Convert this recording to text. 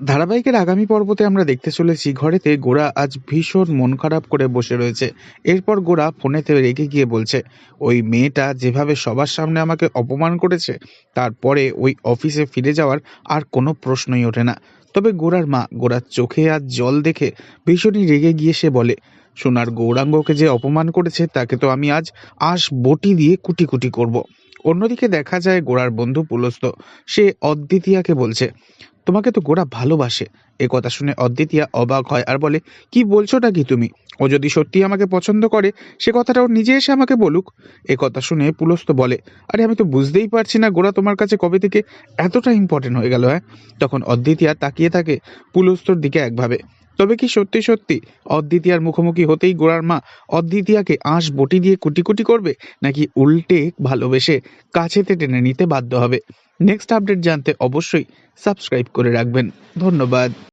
ধারাবাহিকের আগামী পর্বতে আমরা দেখতে চলেছি ঘরেতে গোরা আজ ভীষণ মন খারাপ করে বসে রয়েছে। এরপর গোরা ফোনেতে রেগে গিয়ে বলছে, ওই মেয়েটা যেভাবে সবার সামনে আমাকে অপমান করেছে, তারপরে ওই অফিসে ফিরে যাওয়ার আর কোনো প্রশ্নই ওঠে না। তবে গোরার মা গোরার চোখে আজ জল দেখে ভীষণই রেগে গিয়ে সে বলে, সোনার গৌরাঙ্গকে যে অপমান করেছে তাকে তো আমি আজ আঁশ বটি দিয়ে কুটি কুটি করব। অন্যদিকে দেখা যায় গোরার বন্ধু পুলস্ত, সে অদ্বিতীয়াকে বলছে, তোমাকে তো গোরা ভালোবাসে। এ কথা শুনে অদ্বিতীয়া অবাক হয় আর বলে, কি বলছোটা কি তুমি? ও যদি সত্যি আমাকে পছন্দ করে সে কথাটা ও নিজে এসে আমাকে বলুক। এ কথা শুনে পুলস্ত বলে, আরে আমি তো বুঝতেই পারছি না গোরা তোমার কাছে কবে থেকে এতটা ইম্পর্টেন্ট হয়ে গেল, হ্যাঁ? তখন অদ্বিতীয়া তাকিয়ে থাকে পুলস্তর দিকে একভাবে। তবে কি সত্যি সত্যি অদ্বিতীয়ার মুখোমুখি হতেই গোরার মা অদ্বিতীয়াকে আঁশ বটি দিয়ে কুটি কুটি করবে, নাকি উল্টে ভালোবেসে কাছেতে টেনে নিতে বাধ্য হবে? নেক্সট আপডেট জানতে অবশ্যই সাবস্ক্রাইব করে রাখবেন। ধন্যবাদ।